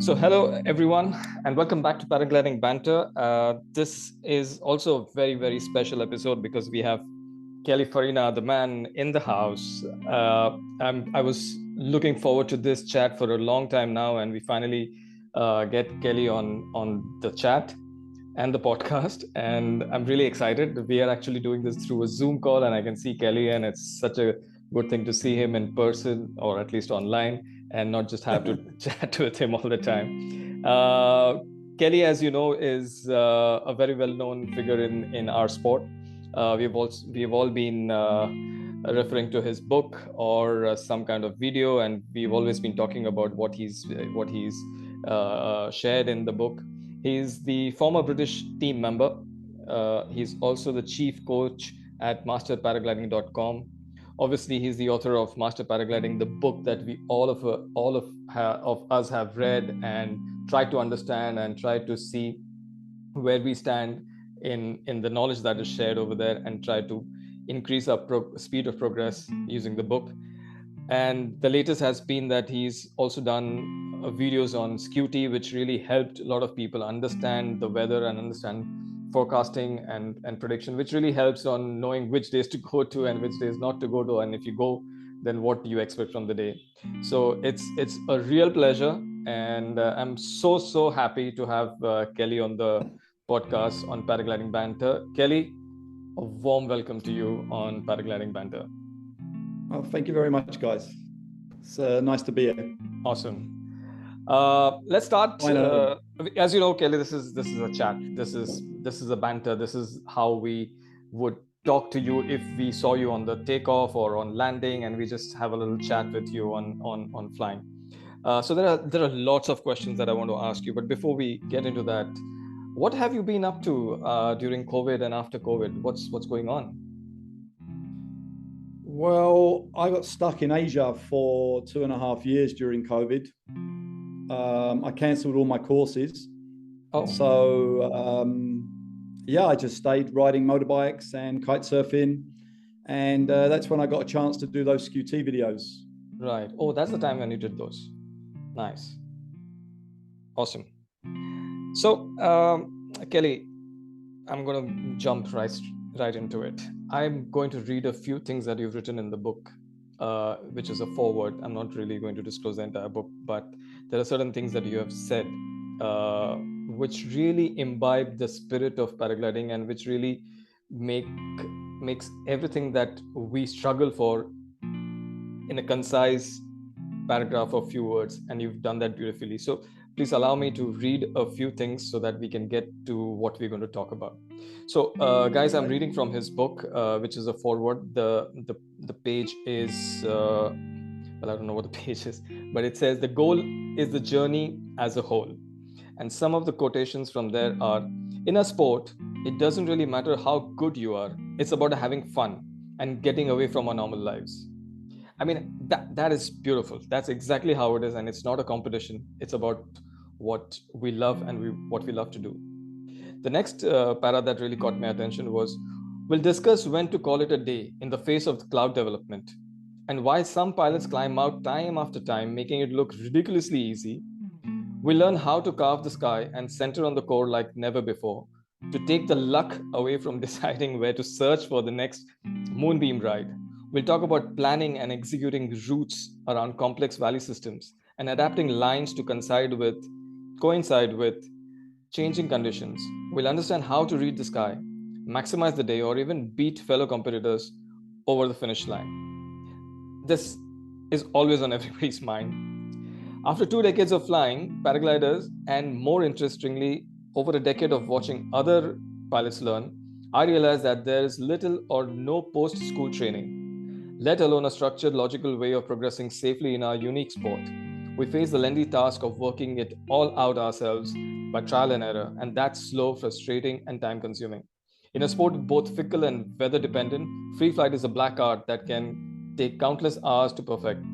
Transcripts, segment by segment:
So hello everyone and welcome back to Paragliding Banter. This is also a very, very special episode because we have Kelly Farina, the man in the house. I was looking forward to this chat for a long time now, and we finally get Kelly on the chat and the podcast, and I'm really excited. We are actually doing this through a Zoom call, and I can see Kelly, and it's such a good thing to see him in person or at least online, and not just have to chat with him all the time. Kelly, as you know, is a very well-known figure in our sport. We've all been referring to his book or some kind of video, and we've always been talking about what he's shared in the book. He's the former British team member. He's also the chief coach at masterparagliding.com. Obviously, he's the author of Master Paragliding, the book that we all of us have read and tried to understand and tried to see where we stand in the knowledge that is shared over there, and try to increase our speed of progress using the book. And the latest has been that he's also done videos on Scuti, which really helped a lot of people understand the weather and understand forecasting and prediction, which really helps on knowing which days to go to and which days not to go to, and if you go, then what do you expect from the day. So it's a real pleasure, and I'm so happy to have Kelly on the podcast on Paragliding Banter. Kelly, a warm welcome to you on Paragliding Banter. Oh, thank you very much, guys. It's nice to be here. Awesome. Let's start. As you know, Kelly, this is a chat. This is a banter. This is how we would talk to you if we saw you on the takeoff or on landing, and we just have a little chat with you on flying. So there are lots of questions that I want to ask you. But before we get into that, what have you been up to during COVID and after COVID? What's going on? Well, I got stuck in Asia for 2.5 years during COVID. I cancelled all my courses. Oh. So, I just stayed riding motorbikes and kite surfing. And that's when I got a chance to do those Scuti videos. Right. Oh, that's the time when you did those. Nice. Awesome. So, Kelly, I'm going to jump right into it. I'm going to read a few things that you've written in the book, which is a foreword. I'm not really going to disclose the entire book, but there are certain things that you have said which really imbibe the spirit of paragliding, and which really makes everything that we struggle for in a concise paragraph of few words, and you've done that beautifully. So please allow me to read a few things so that we can get to what we're going to talk about. So guys, I'm reading from his book, which is a foreword. The page is well, I don't know what the page is, but it says the goal is the journey as a whole. And some of the quotations from there are, in a sport, it doesn't really matter how good you are. It's about having fun and getting away from our normal lives. I mean, that is beautiful. That's exactly how it is. And it's not a competition. It's about what we love and what we love to do. The next para that really caught my attention was, we'll discuss when to call it a day in the face of the cloud development, and why some pilots climb out time after time, making it look ridiculously easy. We'll learn how to carve the sky and center on the core like never before, to take the luck away from deciding where to search for the next moonbeam ride. We'll talk about planning and executing routes around complex valley systems and adapting lines to coincide with changing conditions. We'll understand how to read the sky, maximize the day, or even beat fellow competitors over the finish line. This is always on everybody's mind. After 2 decades of flying, paragliders, and more interestingly, over a decade of watching other pilots learn, I realized that there is little or no post-school training, let alone a structured, logical way of progressing safely in our unique sport. We face the lengthy task of working it all out ourselves by trial and error, and that's slow, frustrating, and time-consuming. In a sport both fickle and weather-dependent, free flight is a black art that can take countless hours to perfect.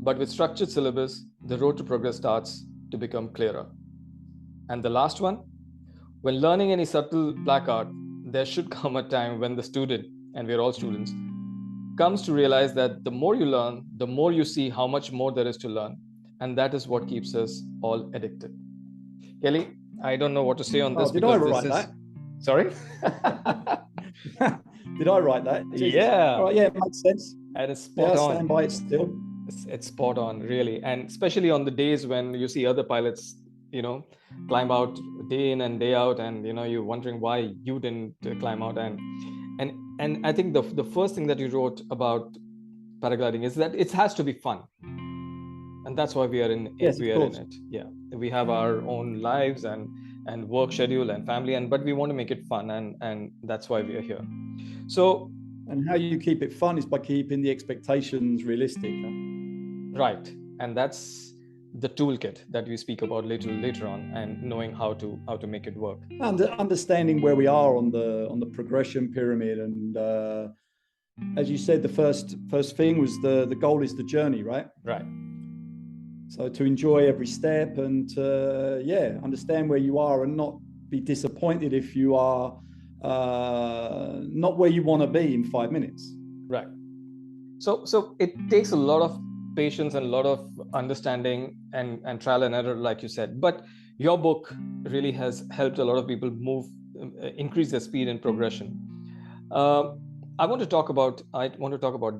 But with structured syllabus, the road to progress starts to become clearer. And the last one, when learning any subtle black art, there should come a time when the student, and we're all students, comes to realize that the more you learn, the more you see how much more there is to learn. and that is what keeps us all addicted. Kelly, I don't know what to say on this Did I because write this is. that? Sorry? Did I write that? Jesus. Yeah. All right. Yeah, it makes sense. And it's Yeah, spot I on. stand by it still. It's spot on, really. And especially on the days when you see other pilots, climb out day in and day out, and you're wondering why you didn't climb out. And I think the first thing that you wrote about paragliding is that it has to be fun, and that's why we are in Yes, we of are in course. it. Yeah, we have our own lives and work schedule and family, but we want to make it fun, and that's why we are here. So, and how you keep it fun is by keeping the expectations realistic. Right, and that's the toolkit that we speak about later on, and knowing how to make it work. And understanding where we are on the progression pyramid, and as you said, the first thing was the goal is the journey, right? Right. So to enjoy every step and understand where you are and not be disappointed if you are not where you want to be in 5 minutes. Right. So it takes a lot of patience and a lot of understanding and trial and error, like you said. But your book really has helped a lot of people increase their speed and progression. I want to talk about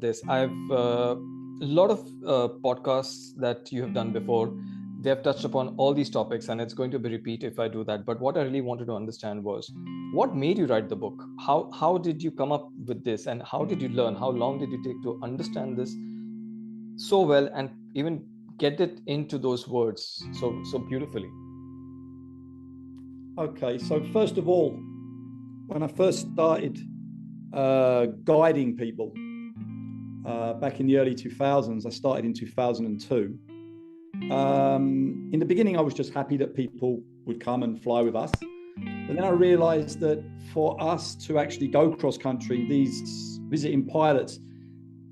this. I've a lot of podcasts that you have done before. They have touched upon all these topics, and it's going to be repeat if I do that. But what I really wanted to understand was, what made you write the book? How did you come up with this, and how did you learn? How long did you take to understand this so well, and even get it into those words so beautifully? Okay, so first of all, when I first started guiding people back in the early 2000s, I started in 2002. In the beginning, I was just happy that people would come and fly with us. But then I realized that for us to actually go cross country, these visiting pilots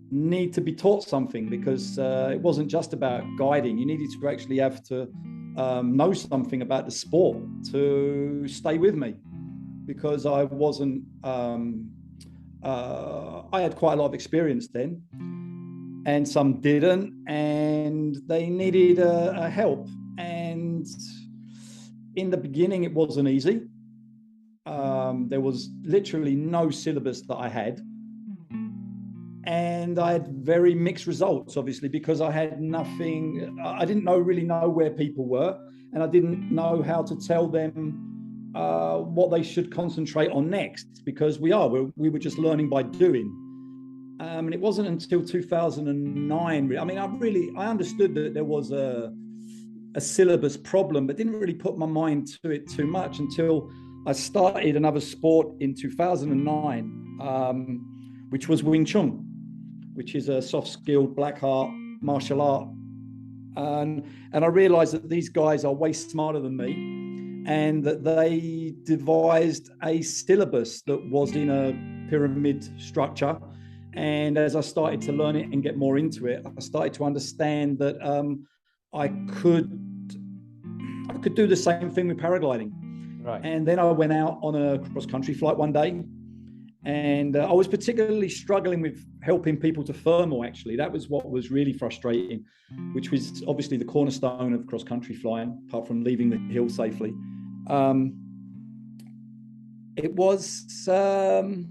need to be taught something, because it wasn't just about guiding. You needed to actually have to know something about the sport to stay with me, because I wasn't, I had quite a lot of experience then, and some didn't, and they needed a help. And in the beginning, it wasn't easy. There was literally no syllabus that I had. And I had very mixed results, obviously, because I had nothing. I didn't really know where people were, and I didn't know how to tell them what they should concentrate on next, because we were just learning by doing. And it wasn't until 2009. I mean, I understood that there was a syllabus problem, but didn't really put my mind to it too much until I started another sport in 2009, which was Wing Chun, which is a soft-skilled black art martial art. And I realized that these guys are way smarter than me, and that they devised a syllabus that was in a pyramid structure. And as I started to learn it and get more into it, I started to understand that I could do the same thing with paragliding. Right. And then I went out on a cross-country flight one day, and I was particularly struggling with helping people to thermal, actually. That was what was really frustrating, which was obviously the cornerstone of cross-country flying, apart from leaving the hill safely. It was... Okay,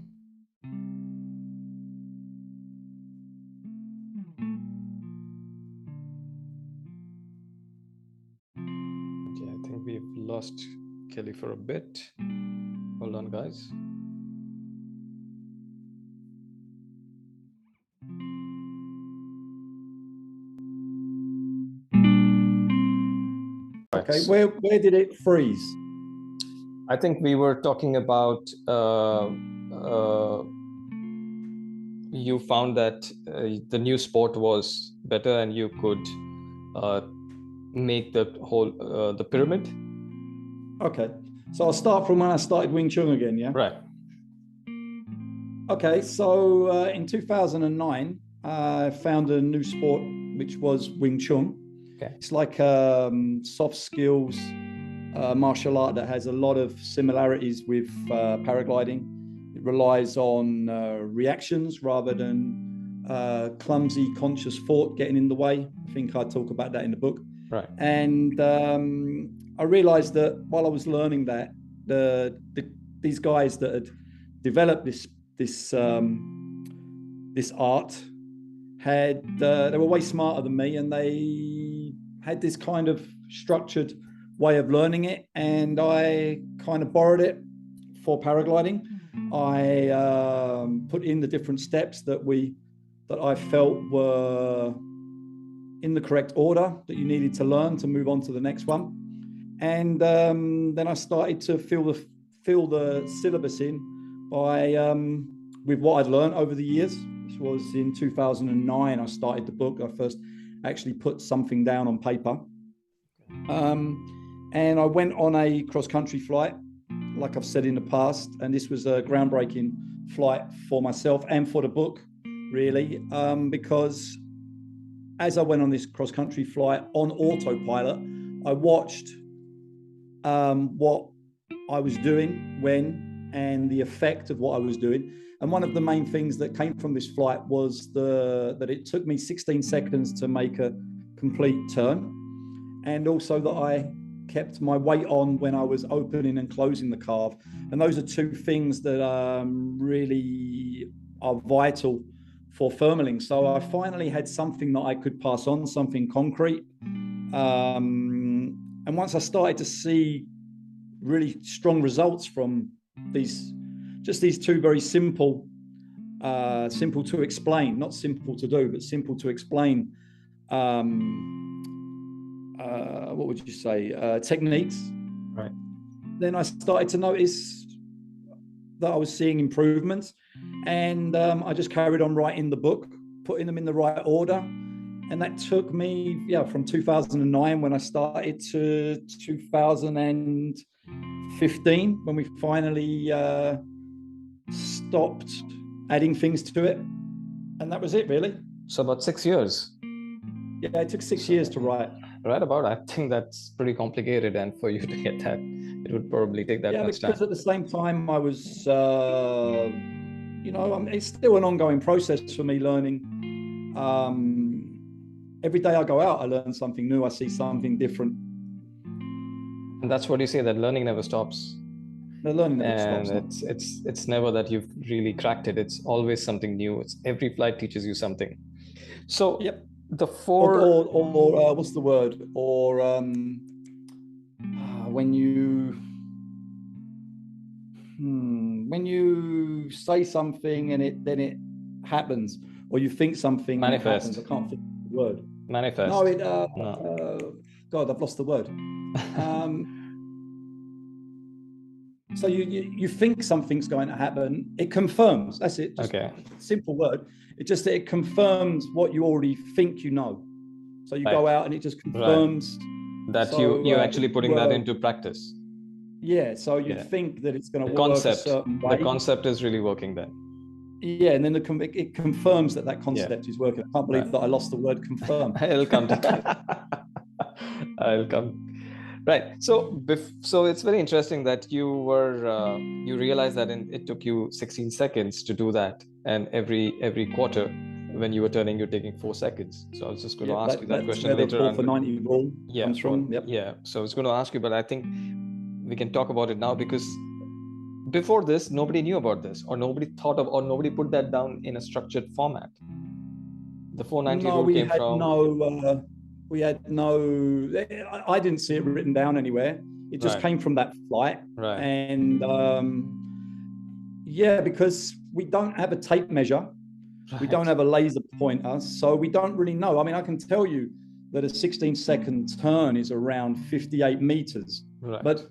I think we've lost Kelly for a bit. Hold on, guys. Okay, where did it freeze? I think we were talking about you found that the new sport was better, and you could make the whole the pyramid. Okay, so I'll start from when I started Wing Chun again, yeah? Right. Okay, so in 2009, I found a new sport, which was Wing Chun. Okay. It's like soft skills martial art that has a lot of similarities with paragliding. It relies on reactions rather than clumsy conscious thought getting in the way. I think I talk about that in the book. Right. And I realized that while I was learning that, these guys that had developed this art they were way smarter than me, and they had this kind of structured way of learning it, and I kind of borrowed it for paragliding. I put in the different steps that I felt were in the correct order that you needed to learn to move on to the next one. And then I started to fill the syllabus in by with what I'd learned over the years. This was in 2009. I started the book. I first actually put something down on paper. And I went on a cross-country flight, like I've said in the past, and this was a groundbreaking flight for myself and for the book, really, because as I went on this cross-country flight on autopilot, I watched what I was doing when and the effect of what I was doing. And one of the main things that came from this flight was that it took me 16 seconds to make a complete turn, and also that I kept my weight on when I was opening and closing the carve. And those are two things that really are vital for thermaling. So I finally had something that I could pass on, something concrete. And once I started to see really strong results from these two very simple to explain, not simple to do, but simple to explain, what would you say, techniques. Right. Then I started to notice that I was seeing improvements, and I just carried on writing the book, putting them in the right order. And that took me, from 2009 when I started to 2015 when we finally stopped adding things to it. And that was it, really. So about 6 years. Yeah, it took 6 years to write. Right about. I think that's pretty complicated, and for you to get that, it would probably take that much time. Because at the same time, I was, it's still an ongoing process for me learning. Every day I go out, I learn something new. I see something different. And that's what you say, that learning never stops. The learning never stops. And it's never that you've really cracked it. It's always something new. Every flight teaches you something. So yep. The four or what's the word? Or when you say something and then it happens, or you think something manifest. And it happens. I can't think of the word. Manifest. No, God, I've lost the word. So you think something's going to happen, it confirms. That's it. Just okay. Simple word. It confirms what you already think you know. So you go out and it just confirms that you're actually putting that into practice. Yeah. So you think that it's going to work concept. a certain way. The concept is really working then. Yeah, and then it confirms that concept is working. I can't believe that I lost the word confirm. I'll come to that. I'll come. Right. So it's very interesting that you realized that it took you 16 seconds to do that, and every quarter when you were turning, you're taking 4 seconds. So I was just going to ask you that question later. That's where the 4 for 90 rule comes from. Yep. Yeah. So I was going to ask you, but I think we can talk about it now, because before this, nobody knew about this, or nobody thought of, or nobody put that down in a structured format. The 490 rule came from. I didn't see it written down anywhere. It just came from that flight. Right. And because we don't have a tape measure. Right. We don't have a laser pointer. So we don't really know. I mean, I can tell you that a 16-second turn is around 58 meters. Right. But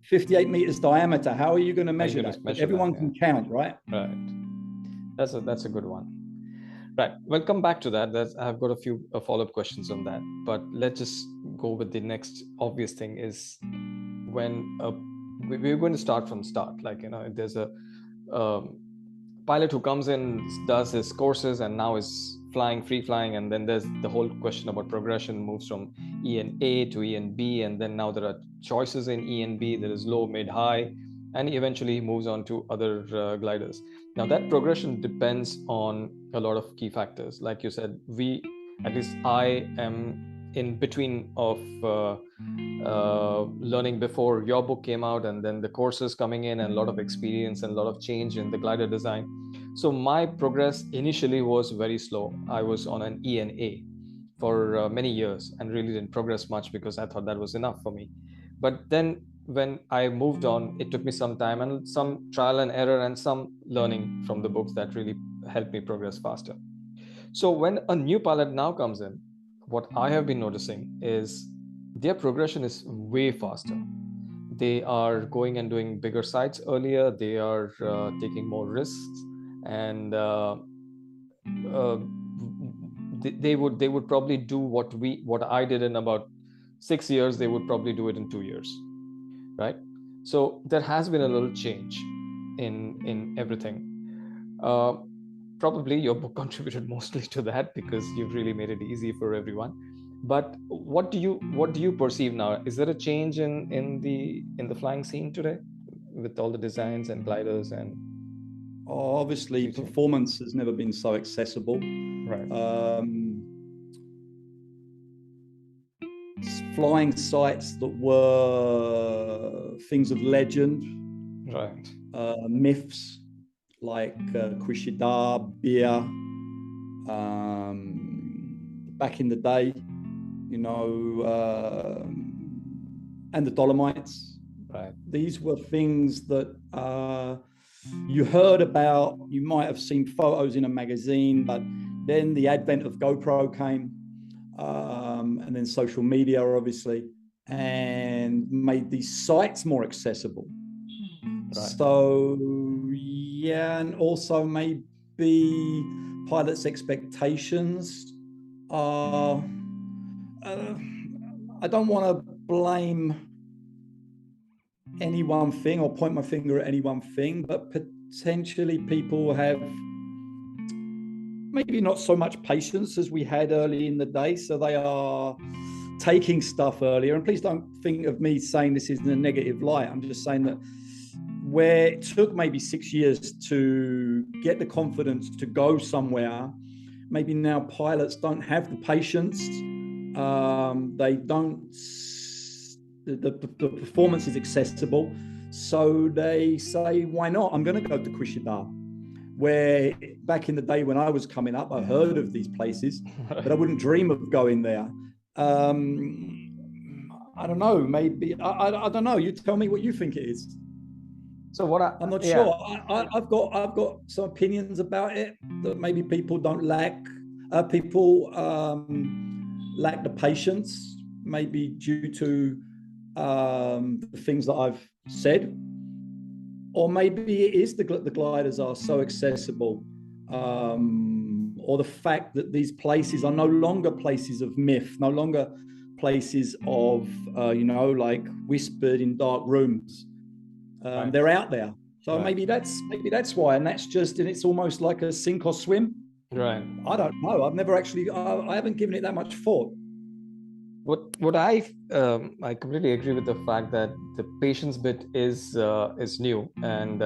58 meters diameter, how are you going to measure that? Everyone can count, right? Right. That's a good one. Right. We'll come back to that. I've got a few follow-up questions on that. But let's just go with the next obvious thing is when we're going to start from start. Like, there's a pilot who comes in, does his courses, and now is free flying. And then there's the whole question about progression, moves from EN-A to EN-B. And then now there are choices in EN-B. There is low, mid, high. And eventually moves on to other gliders. Now that progression depends on a lot of key factors. Like you said, at least I am in between of learning before your book came out, and then the courses coming in, and a lot of experience and a lot of change in the glider design. So my progress initially was very slow. I was on an ENA for many years and really didn't progress much because I thought that was enough for me. But then when I moved on, it took me some time and some trial and error and some learning from the books that really helped me progress faster. So when a new pilot now comes in, what I have been noticing is their progression is way faster. They are going and doing bigger sites earlier. They are taking more risks, and uh, they would probably do what I did in about 6 years. They would probably do it in 2 years, right? So there has been a little change in everything. Uh, Probably your book contributed mostly to that because you've really made it easy for everyone. But what do you perceive now? Is there a change in the flying scene today with all the designs and gliders and Obviously, teaching? performance has never been so accessible. Right. Flying sites that were things of legend, Right. Myths like Kushida, beer, back in the day, and the Dolomites. Right. These were things that you heard about. You might have seen photos in a magazine, but then the advent of GoPro came, and then social media, obviously, and made these sites more accessible. Right. So, yeah, and also maybe pilots' expectations are, I don't want to blame any one thing or point my finger at any one thing, but potentially people have maybe not so much patience as we had early in the day. So they are taking stuff earlier. And please don't think of me saying this is in a negative light. I'm just saying that where it took maybe 6 years to get the confidence to go somewhere, maybe now pilots don't have the patience. They don't, the performance is accessible. So they say, why not? I'm going to go to Kushida, where back in the day when I was coming up, I heard of these places, but I wouldn't dream of going there. I don't know, maybe, I don't know. You tell me what you think it is. So I'm not sure. I've got some opinions about it that maybe people don't lack. People lack the patience, maybe due to the things that I've said, or maybe it is the gliders are so accessible, or the fact that these places are no longer places of myth, no longer places of like whispered in dark rooms. Right. They're out there, so right. maybe that's why, and it's almost like a sink or swim. Right. I don't know. I've never actually. I haven't given it that much thought. What I completely agree with the fact that the patience bit is new, and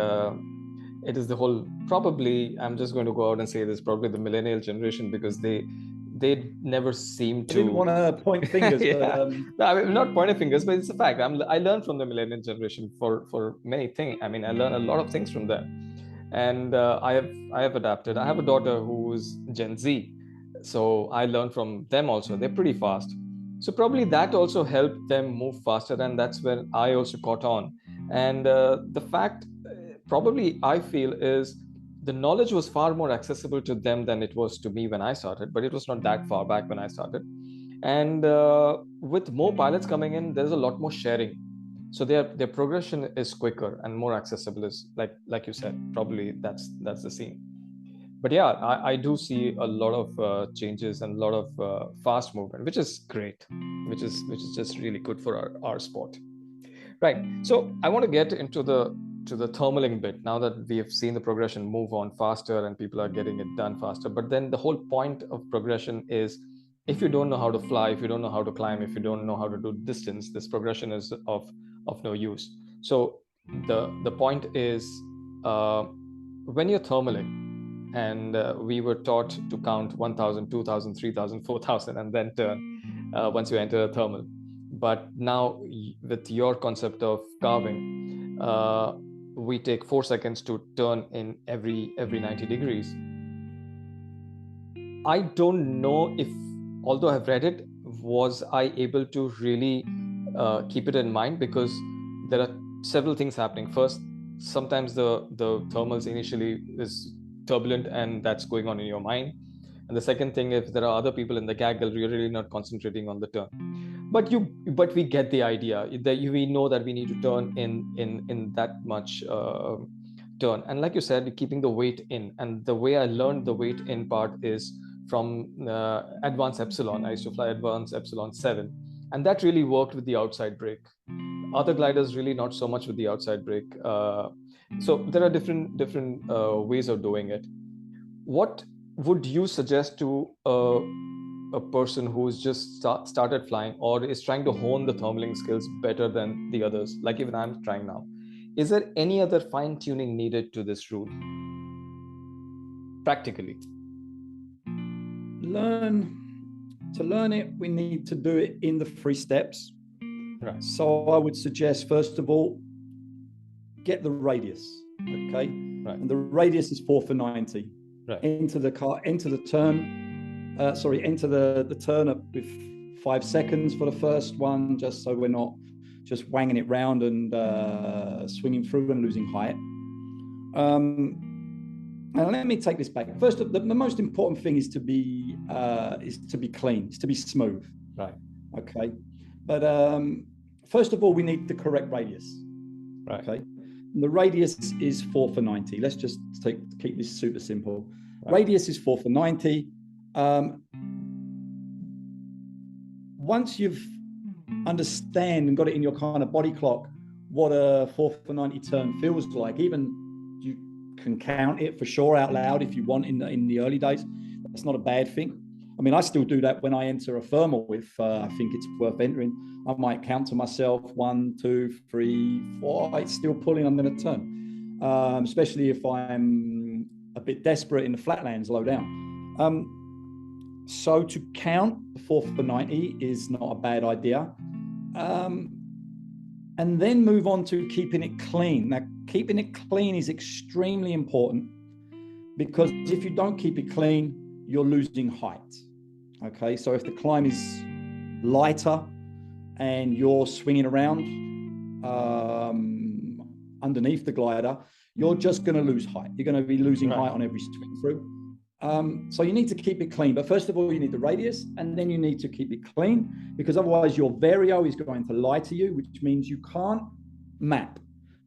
it is the whole. Probably, I'm just going to go out and say this. Probably the millennial generation, because they never seem to. I didn't want to point fingers, yeah. but no, I mean, not pointing fingers, but it's a fact. I learned from the millennial generation for many things. I mean, I learned a lot of things from them, and I have adapted. I have a daughter who's Gen Z, so I learned from them also. They're pretty fast, so probably that also helped them move faster, and that's where I also caught on. And the fact, probably I feel, is the knowledge was far more accessible to them than it was to me when I started, but it was not that far back when I started. And with more pilots coming in, there's a lot more sharing, so their progression is quicker and more accessible. Is like you said, probably that's the scene. But yeah, I do see a lot of changes and a lot of fast movement, which is great, which is just really good for our sport, right? So I want to get into the thermaling bit now that we have seen the progression move on faster and people are getting it done faster. But then the whole point of progression is, if you don't know how to fly, if you don't know how to climb, if you don't know how to do distance, this progression is of no use. So the point is, when you're thermaling, and we were taught to count 1,000, 2,000, 3,000, 4,000, and then turn. once you enter a thermal. But now with your concept of carving, we take 4 seconds to turn in every 90 degrees. I don't know if, although I've read it, was I able to really keep it in mind, because there are several things happening. First, sometimes the thermals initially is turbulent, and that's going on in your mind. And the second thing, if there are other people in the gaggle, you're really not concentrating on the turn. But we get the idea that we know that we need to turn in that much turn. And like you said, keeping the weight in. And the way I learned the weight in part is from advanced epsilon. I used to fly advanced epsilon 7, and that really worked with the outside brake. Other gliders really not so much with the outside brake. So there are different ways of doing it. What would you suggest to a person who's just started flying or is trying to hone the thermaling skills better than the others, like even I'm trying now? Is there any other fine tuning needed to this rule practically? To learn it, we need to do it in the 3 steps. Right. So I would suggest, first of all, get the radius. Okay. Right. And the radius is 4 for 90. Right. Enter the turn. Enter the turn up with 5 seconds for the first one, just so we're not just wanging it round and swinging through and losing height. Now let me take this back. First, the most important thing is to be clean, is to be smooth. Right. Okay. But first of all, we need the correct radius. Right. Okay. And the radius is 4 for 90. Let's just keep this super simple. Right. Radius is 4 for 90. Once you've understand and got it in your kind of body clock what a 4 for 90 turn feels like, even you can count it for sure out loud if you want in the early days. That's not a bad thing. I mean, I still do that when I enter a thermal if I think it's worth entering. I might count to myself 1, 2, 3, 4. It's still pulling, I'm going to turn, especially if I'm a bit desperate in the flatlands low down. So to count the 4 for 90 is not a bad idea. And then move on to keeping it clean. Now, keeping it clean is extremely important, because if you don't keep it clean, you're losing height. Okay, so if the climb is lighter and you're swinging around underneath the glider, you're just going to lose height. You're going to be losing height on every swing through. So you need to keep it clean. But first of all, you need the radius, and then you need to keep it clean, because otherwise your vario is going to lie to you, which means you can't map.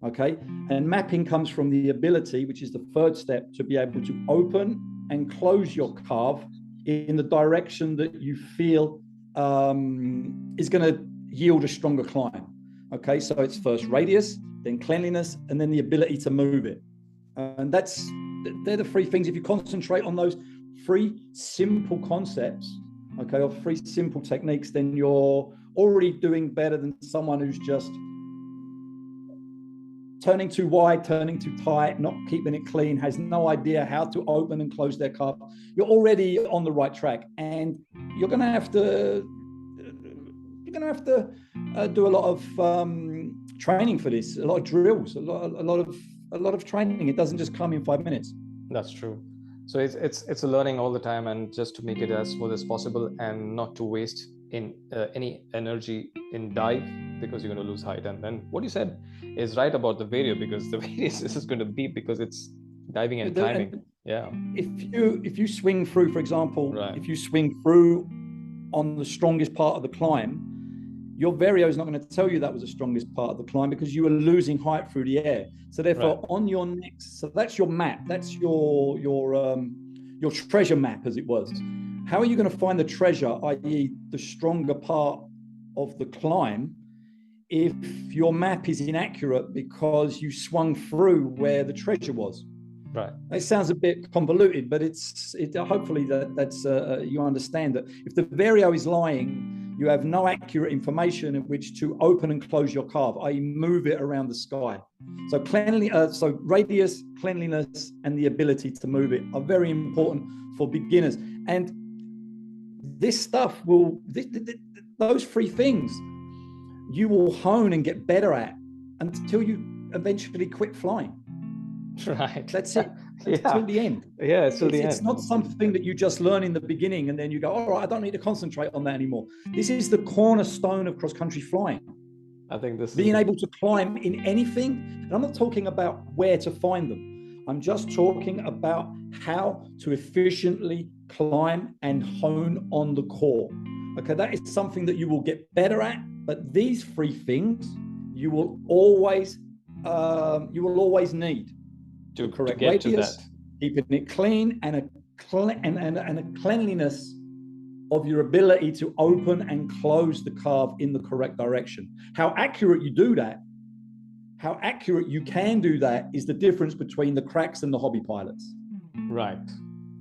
Okay, and mapping comes from the ability, which is the 3rd step, to be able to open and close your carve in the direction that you feel is going to yield a stronger climb. Okay, so it's first radius, then cleanliness, and then the ability to move it. And they're the 3 things. If you concentrate on those 3 simple concepts, okay, or 3 simple techniques, then you're already doing better than someone who's just turning too wide, turning too tight, not keeping it clean, has no idea how to open and close their carve. You're already on the right track, and you're going to have to do a lot of training for this, a lot of drills, a lot of training. It doesn't just come in 5 minutes. That's true. So it's a learning all the time, and just to make it as smooth as possible and not to waste in any energy in dive, because you're going to lose height. And then what you said is right about the vario, because the various is going to be, because it's diving and climbing. Yeah. If you swing through, for example, if you swing through on the strongest part of the climb, your vario is not going to tell you that was the strongest part of the climb, because you were losing height through the air. So therefore, on your next, so that's your map, that's your treasure map, as it was. How are you going to find the treasure, i.e. the stronger part of the climb, if your map is inaccurate because you swung through where the treasure was? Right. It sounds a bit convoluted, but hopefully that's you understand that if the vario is lying, you have no accurate information in which to open and close your carve, i.e. move it around the sky. So so radius, cleanliness, and the ability to move it are very important for beginners. And this stuff will, those three things you will hone and get better at until you eventually quit flying. Right. That's it. Yeah. Till the end. Yeah, till the end. It's not something that you just learn in the beginning and then you go, all right, I don't need to concentrate on that anymore. This is the cornerstone of cross-country flying. I think this being is able to climb in anything. And I'm not talking about where to find them. I'm just talking about how to efficiently climb and hone on the core. Okay, that is something that you will get better at. But these three things you will always need to correct get radius, to that. keeping it clean, and a cleanliness of your ability to open and close the carve in the correct direction. How accurate you do that, how accurate you can do that, is the difference between the cracks and the hobby pilots. Right.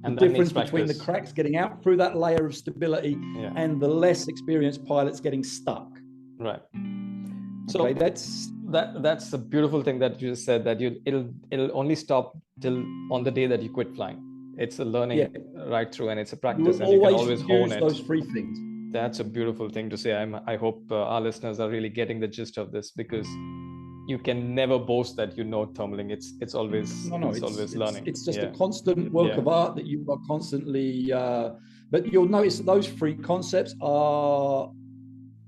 And the difference between the cracks getting out through that layer of stability and the less experienced pilots getting stuck. Right. So okay, that's a beautiful thing that you just said, that it'll only stop till on the day that you quit flying. It's a learning right through, and it's a practice, and you can always hone it. Those three things. That's a beautiful thing to say. I hope our listeners are really getting the gist of this, because you can never boast that you know tumbling. It's always learning. It's just a constant work of art that you are constantly. But you'll notice that those three concepts are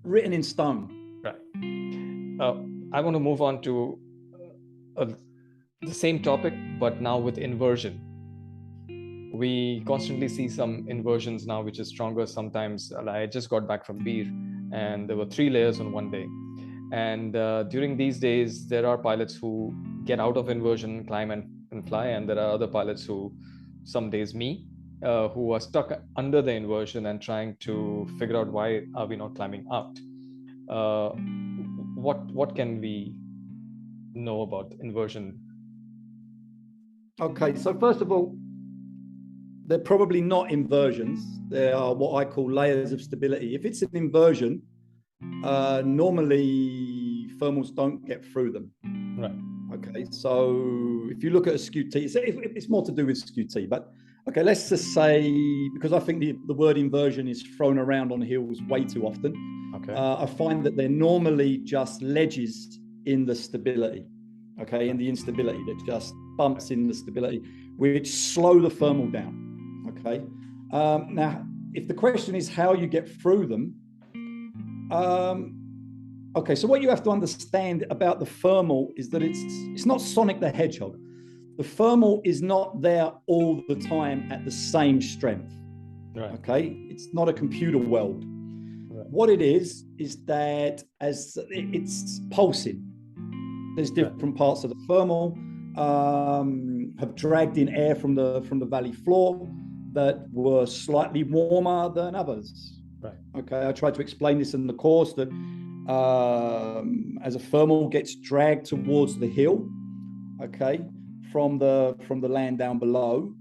written in stone. Right. I want to move on to the same topic, but now with inversion. We constantly see some inversions now, which is stronger sometimes. I just got back from Beer, and there were 3 layers on one day. And during these days, there are pilots who get out of inversion, climb and fly. And there are other pilots who, some days me, who are stuck under the inversion and trying to figure out why are we not climbing out. What can we know about inversion? Okay, so first of all, they're probably not inversions. They are what I call layers of stability. If it's an inversion, normally thermals don't get through them. Right. Okay, so if you look at a skew T, it's more to do with skew T, but okay, let's just say, because I think the word inversion is thrown around on hills way too often. Okay. I find that they're normally just ledges in the stability, okay, in the instability, that just bumps in the stability, which slow the thermal down. Okay. Now, if the question is how you get through them, okay, so what you have to understand about the thermal is that it's not Sonic the Hedgehog. The thermal is not there all the time at the same strength. Right. Okay, it's not a computer world. Right. What it is that as it's pulsing. There's different parts of the thermal have dragged in air from the valley floor that were slightly warmer than others. Right. Okay, I tried to explain this in the course that as a thermal gets dragged towards the hill, okay, from the land down below,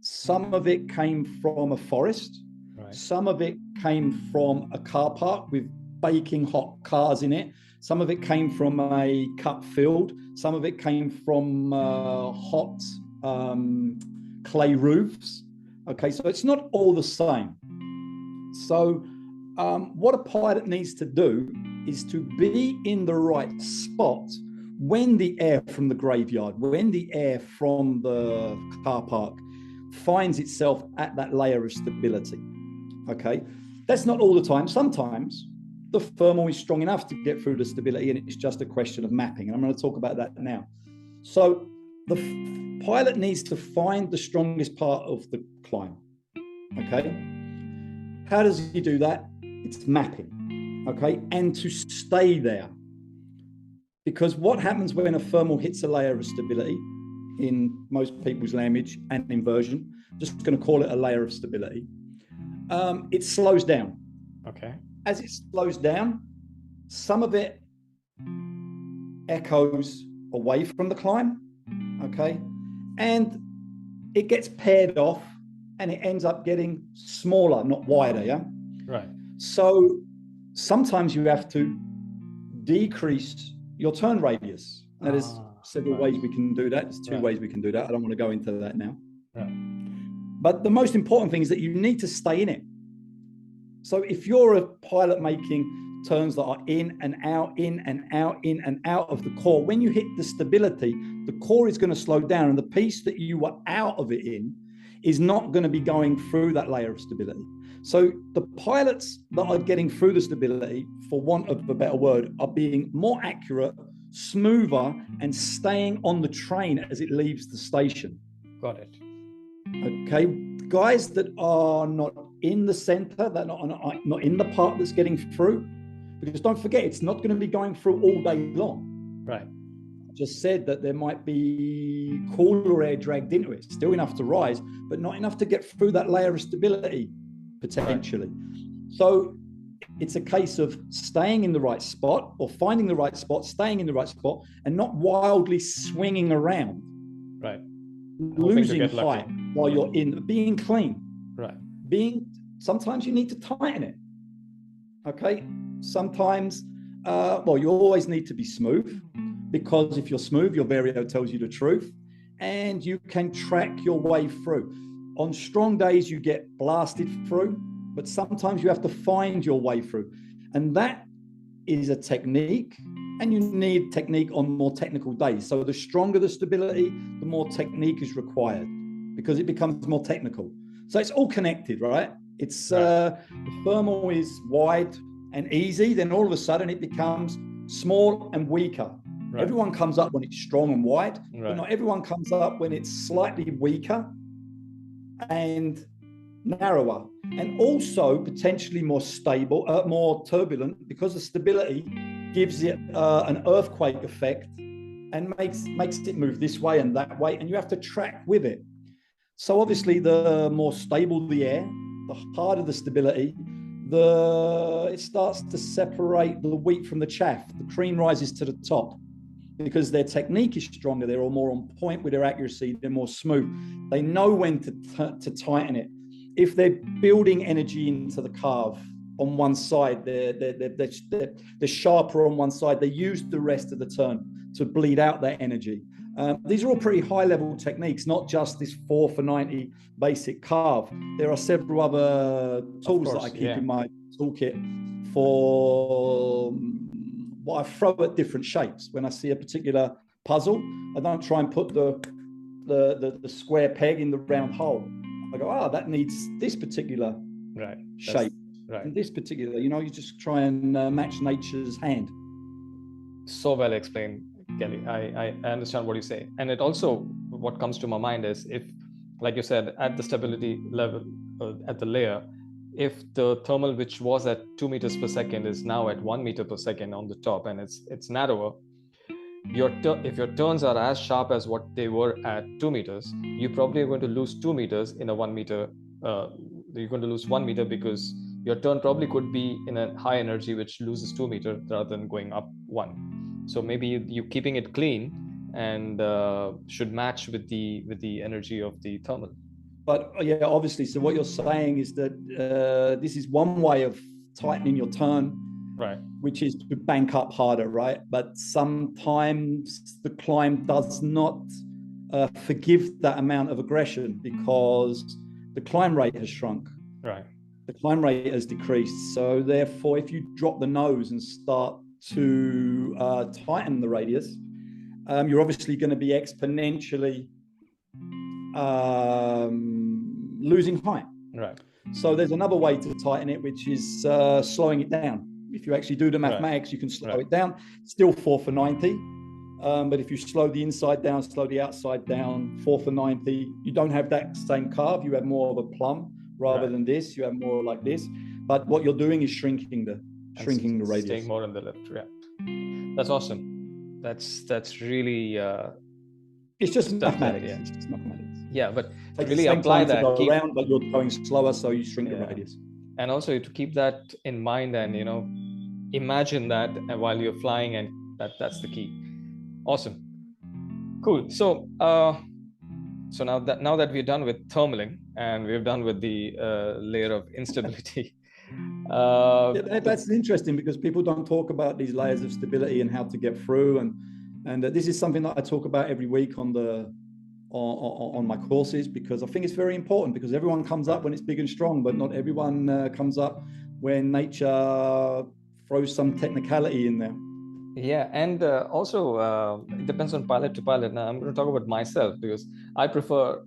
some of it came from a forest, right. Some of it came from a car park with baking hot cars in it. Some of it came from a cut field. Some of it came from hot clay roofs. Okay, so it's not all the same. So what a pilot needs to do is to be in the right spot when the air from the graveyard, when the air from the car park finds itself at that layer of stability. Okay, that's not all the time. Sometimes the thermal is strong enough to get through the stability, and it's just a question of mapping. And I'm going to talk about that now. So the pilot needs to find the strongest part of the climb. Okay, how does he do that? It's mapping. Okay, and to stay there, because what happens when a thermal hits a layer of stability, in most people's language, and inversion, just going to call it a layer of stability, it slows down. Okay. As it slows down, some of it echoes away from the climb, okay? And it gets paired off and it ends up getting smaller, not wider, yeah? Right. So sometimes you have to decrease your turn radius. Now, there's several ways we can do that. There's two ways we can do that. I don't want to go into that now. Right. But the most important thing is that you need to stay in it. So if you're a pilot making turns that are in and out, in and out, in and out of the core, when you hit the stability, the core is going to slow down, and the piece that you were out of it in is not going to be going through that layer of stability. So the pilots that are getting through the stability, for want of a better word, are being more accurate, smoother, and staying on the train as it leaves the station. Got it. Okay, guys that are not in the center, that are not in the part that's getting through, because don't forget, it's not going to be going through all day long. Right. Just said that there might be cooler air dragged into it, still enough to rise, but not enough to get through that layer of stability, potentially. Right. So it's a case of staying in the right spot, or finding the right spot, staying in the right spot, and not wildly swinging around. Right. Losing height while you're in, being clean. Right. Sometimes you need to tighten it. Okay. Sometimes, you always need to be smooth, because if you're smooth, your vario tells you the truth, and you can track your way through. On strong days, you get blasted through, but sometimes you have to find your way through. And that is a technique, and you need technique on more technical days. So the stronger the stability, the more technique is required, because it becomes more technical. So it's all connected, right? It's the thermal is wide and easy, then all of a sudden it becomes small and weaker. Right. Everyone comes up when it's strong and wide, but not everyone comes up when it's slightly weaker and narrower, and also potentially more stable, more turbulent, because the stability gives it an earthquake effect and makes it move this way and that way, and you have to track with it. So obviously, the more stable the air, the harder the stability, it starts to separate the wheat from the chaff. The cream rises to the top, because their technique is stronger. They're all more on point with their accuracy. They're more smooth. They know when to tighten it. If they're building energy into the carve on one side, they're sharper on one side. They use the rest of the turn to bleed out that energy. These are all pretty high-level techniques, not just this 4 for 90 basic carve. There are several other tools that I keep in my toolkit for what I throw at different shapes. When I see a particular puzzle, I don't try and put the square peg in the round hole. I go, that needs this particular shape. Right. And this particular, you just try and match nature's hand. So well explained, Kelly. I understand what you say. And it also, what comes to my mind is, if, like you said, at the stability level, at the layer, if the thermal, which was at 2 meters per second, is now at 1 meter per second on the top, and it's narrower, if your turns are as sharp as what they were at 2 meters, you probably are going to lose 2 meters in a 1 meter. You're going to lose 1 meter, because your turn probably could be in a high energy, which loses 2 meters rather than going up 1. So maybe you keeping it clean and should match with the energy of the thermal. But obviously, so what you're saying is that this is one way of tightening your turn, right? Which is to bank up harder, right? But sometimes the climb does not forgive that amount of aggression, because the climb rate has shrunk. Right. The climb rate has decreased. So therefore, if you drop the nose and start to tighten the radius, you're obviously going to be exponentially losing height. Right. So there's another way to tighten it, which is slowing it down. If you actually do the mathematics, you can slow it down. Still 4 for 90. But if you slow the inside down, slow the outside down, 4 for 90, you don't have that same carve. You have more of a plum rather than this. You have more like this. But what you're doing is shrinking the radius. Staying more on the left. Yeah. That's awesome. That's really. It's just mathematics. Yeah. It's just mathematics. Yeah, but really apply that. Go around, but you're going slower, so you shrink the radius. And also to keep that in mind, and imagine that while you're flying, and that's the key. Awesome, cool. So now that we're done with thermaling and we're done with the layer of instability. That's interesting, because people don't talk about these layers of stability and how to get through, and this is something that I talk about every week on my courses, because I think it's very important, because everyone comes up when it's big and strong, but not everyone comes up when nature throws some technicality in there. Yeah, and also it depends on pilot to pilot. Now I'm going to talk about myself because I prefer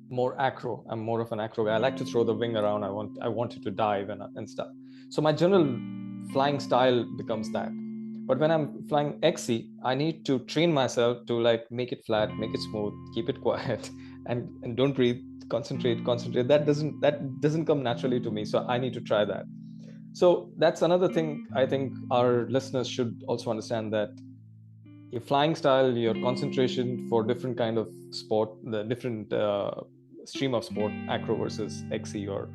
more acro. I'm more of an acro guy. I like to throw the wing around. I want it to dive and stuff. So my general flying style becomes that. But when I'm flying XC, I need to train myself to like make it flat, make it smooth, keep it quiet, and don't breathe. Concentrate. That doesn't come naturally to me. So I need to try that. So that's another thing I think our listeners should also understand, that your flying style, your concentration for different kind of sport, the different stream of sport, acro versus XC or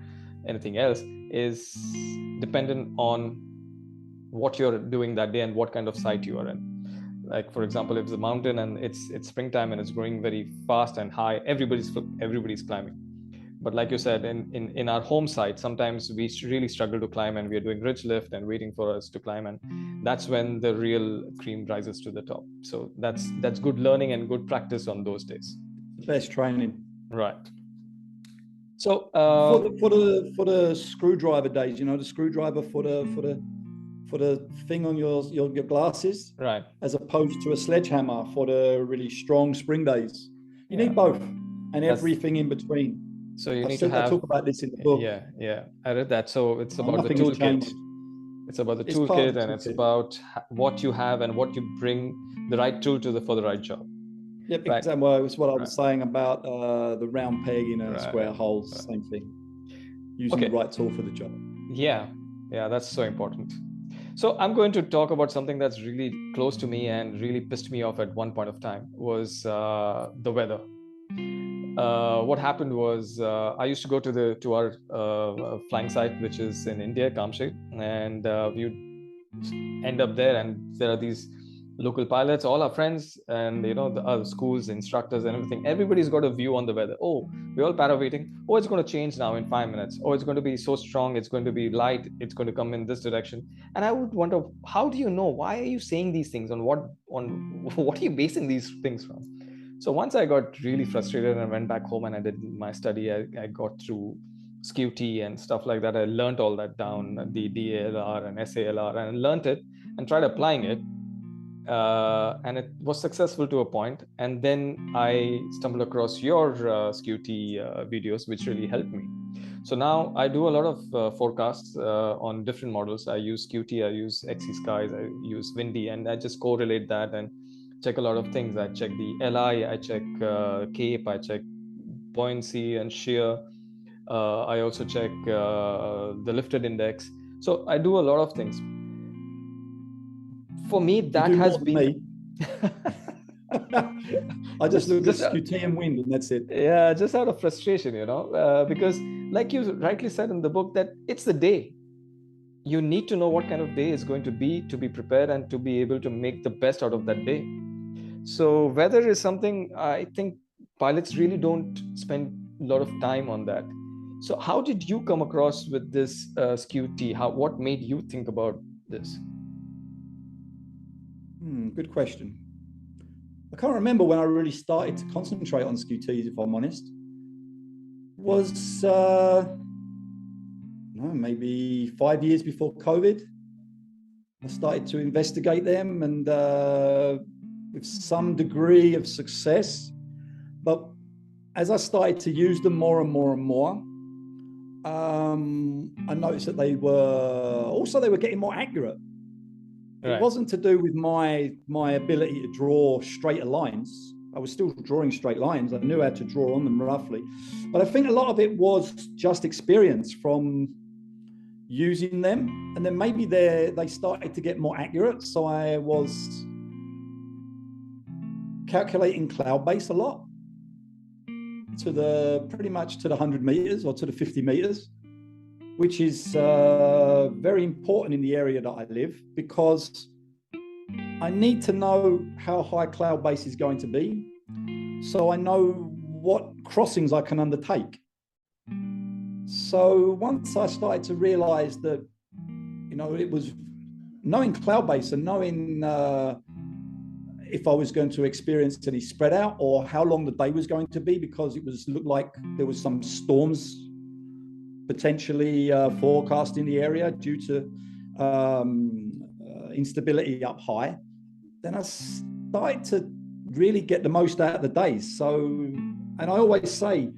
anything else, is dependent on what you're doing that day and what kind of site you are in. Like for example, if it's a mountain and it's springtime and it's growing very fast and high, everybody's climbing. But like you said, in our home site, sometimes we really struggle to climb and we are doing ridge lift and waiting for us to climb, and that's when the real cream rises to the top. So that's good learning and good practice on those days. Best training. Right. So for the screwdriver days, the screwdriver for the thing on your glasses, right, as opposed to a sledgehammer for the really strong spring days. You need both and everything in between. So you need to have. I talk about this in the book. Yeah, I read that. So it's about the toolkit. It's about the toolkit, and it's about what you have and what you bring the right tool for the right job. Yep, right. Exactly. Well, it's what I was saying about the round peg in a square hole. Same thing. Using the right tool for the job. Yeah, that's so important. So I'm going to talk about something that's really close to me and really pissed me off at one point of time, was the weather. What happened was I used to go to our flying site, which is in India, Kamshet, and we would end up there, and there are these local pilots, all our friends, and the other schools, instructors, and everything. Everybody's got a view on the weather. Oh, we're all para-waiting. Oh, it's going to change now in 5 minutes. Oh, it's going to be so strong. It's going to be light. It's going to come in this direction. And I would wonder, how do you know? Why are you saying these things? On what are you basing these things from? So once I got really frustrated and went back home and I did my study, I got through SQT and stuff like that. I learned all that down, the DALR and SALR, and I learned it and tried applying it. And it was successful to a point. And then I stumbled across your SQT videos, which really helped me. So now I do a lot of forecasts on different models. I use SQT, I use XC Skies, I use Windy, and I just correlate that and check a lot of things. I check the LI, I check CAPE, I check buoyancy and shear. I also check the lifted index. So I do a lot of things. For me, that has been. I just look at SQT and wind, and that's it. Yeah, just out of frustration, because like you rightly said in the book, that it's the day. You need to know what kind of day is going to be prepared and to be able to make the best out of that day. So weather is something I think pilots really don't spend a lot of time on that. So how did you come across with this SQT? What made you think about this? Good question. I can't remember when I really started to concentrate on SQTs, if I'm honest. Was maybe 5 years before COVID. I started to investigate them, and with some degree of success. But as I started to use them more and more and more, I noticed that they were getting more accurate. Right. It wasn't to do with my ability to draw straighter lines. I was still drawing straight lines. I knew how to draw on them roughly. But I think a lot of it was just experience from using them. And then maybe they started to get more accurate. So I was calculating cloud base a lot pretty much to the 100 meters or to the 50 meters, which is very important in the area that I live, because I need to know how high cloud base is going to be, so I know what crossings I can undertake. So once I started to realize that, it was knowing cloud base and knowing if I was going to experience any spread out or how long the day was going to be, because looked like there was some storms potentially forecast in the area due to instability up high, then I started to really get the most out of the days. So, and I always say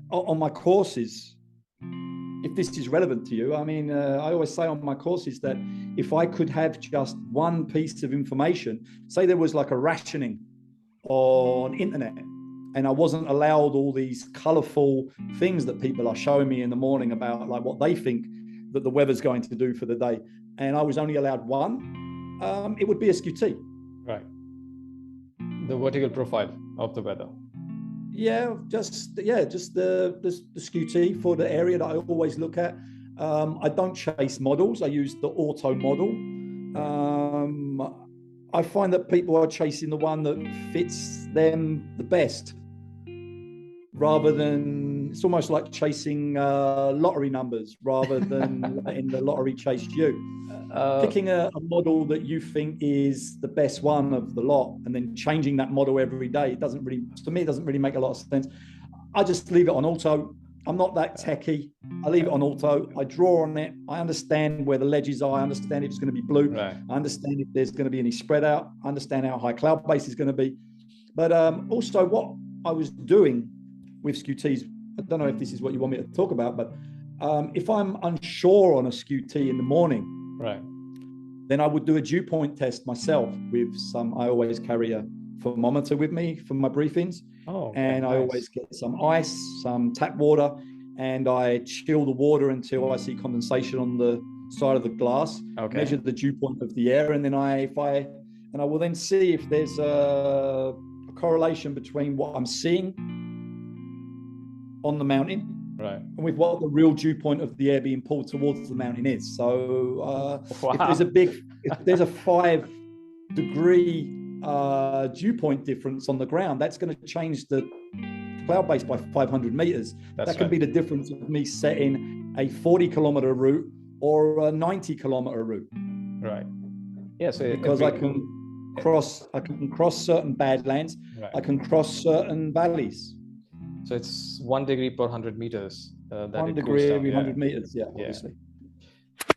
on my courses, if this is relevant to you, I mean, I always say on my courses that if I could have just one piece of information, say there was like a rationing on internet, and I wasn't allowed all these colorful things that people are showing me in the morning about like what they think that the weather's going to do for the day, and I was only allowed one, it would be SQT. Right. The vertical profile of the weather. Just the SQT for the area that I always look at. I don't chase models. I use the auto model. I find that people are chasing the one that fits them the best, rather than, it's almost like chasing lottery numbers rather than letting the lottery chase you. Picking a model that you think is the best one of the lot and then changing that model every day, it doesn't really make a lot of sense. I just leave it on auto. I'm not that techie. I leave it on auto. I draw on it. I understand where the ledges are. I understand if it's going to be blue. Right. I understand if there's going to be any spread out. I understand how high cloud base is going to be. But also what I was doing with SQTs, I don't know if this is what you want me to talk about, but if I'm unsure on a SQT in the morning, right, then I would do a dew point test myself with I always carry a thermometer with me for my briefings. Oh, okay, and I always get some ice, some tap water, and I chill the water until I see condensation on the side of the glass. Okay. Measure the dew point of the air, and then I will then see if there's a correlation between what I'm seeing on the mountain, right, and with what the real dew point of the air being pulled towards the mountain is. So wow. if there's a 5 degree dew point difference on the ground, that's going to change the cloud base by 500 meters. That can be the difference of me setting a 40-kilometer route or a 90-kilometer route. Right. Yeah. So because I can cross certain badlands. Right. I can cross certain valleys. So it's 1 degree per 100 meters. 1 degree every 100 meters. Yeah, obviously.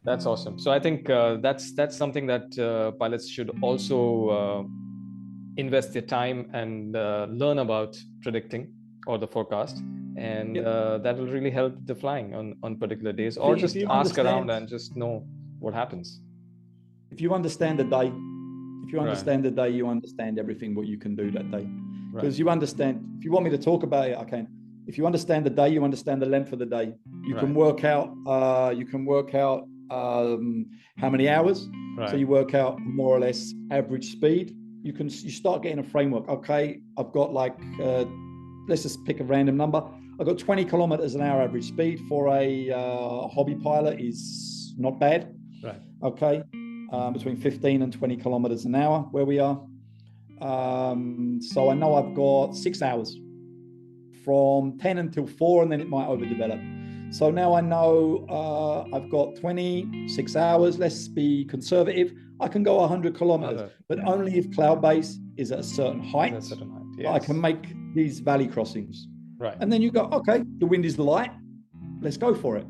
That's awesome. So I think that's something that pilots should also invest their time and learn about predicting or the forecast, and that will really help the flying on particular days, or just ask around and just know what happens. If you understand the day, you understand everything what you can do that day. Because you understand, if you want me to talk about it, I can. If you understand the day, you understand the length of the day. You can work out how many hours. So you work out more or less average speed. You start getting a framework. Okay, I've got like let's just pick a random number. I've got 20 kilometers an hour average speed for a hobby pilot is not bad. Right. Okay, between 15 and 20 kilometers an hour where we are. So I know I've got 6 hours from 10 until 4, and then it might overdevelop. So now I know I've got 26 hours. Let's be conservative. I can go 100 kilometers, but only if cloud base is at a certain height. Yes. I can make these valley crossings. Right. And then you go, okay, the wind is light. Let's go for it.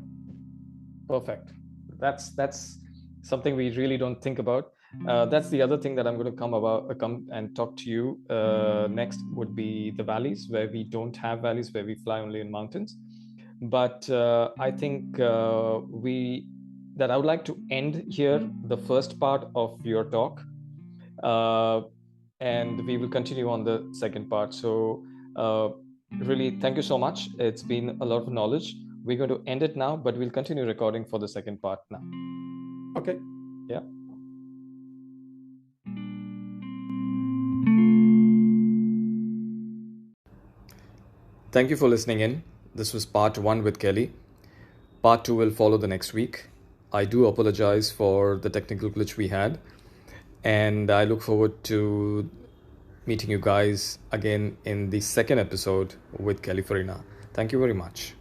Perfect. That's something we really don't think about. That's the other thing that I'm going to come and talk to you next would be the valleys, where we don't have valleys, where we fly only in mountains. But I think that I would like to end here the first part of your talk, and we will continue on the second part. So really, thank you so much. It's been a lot of knowledge. We're going to end it now, but we'll continue recording for the second part now. Okay. Yeah. Thank you for listening in. This was part 1 with Kelly. Part 2 will follow the next week. I do apologize for the technical glitch we had, and I look forward to meeting you guys again in the second episode with Kelly Farina. Thank you very much.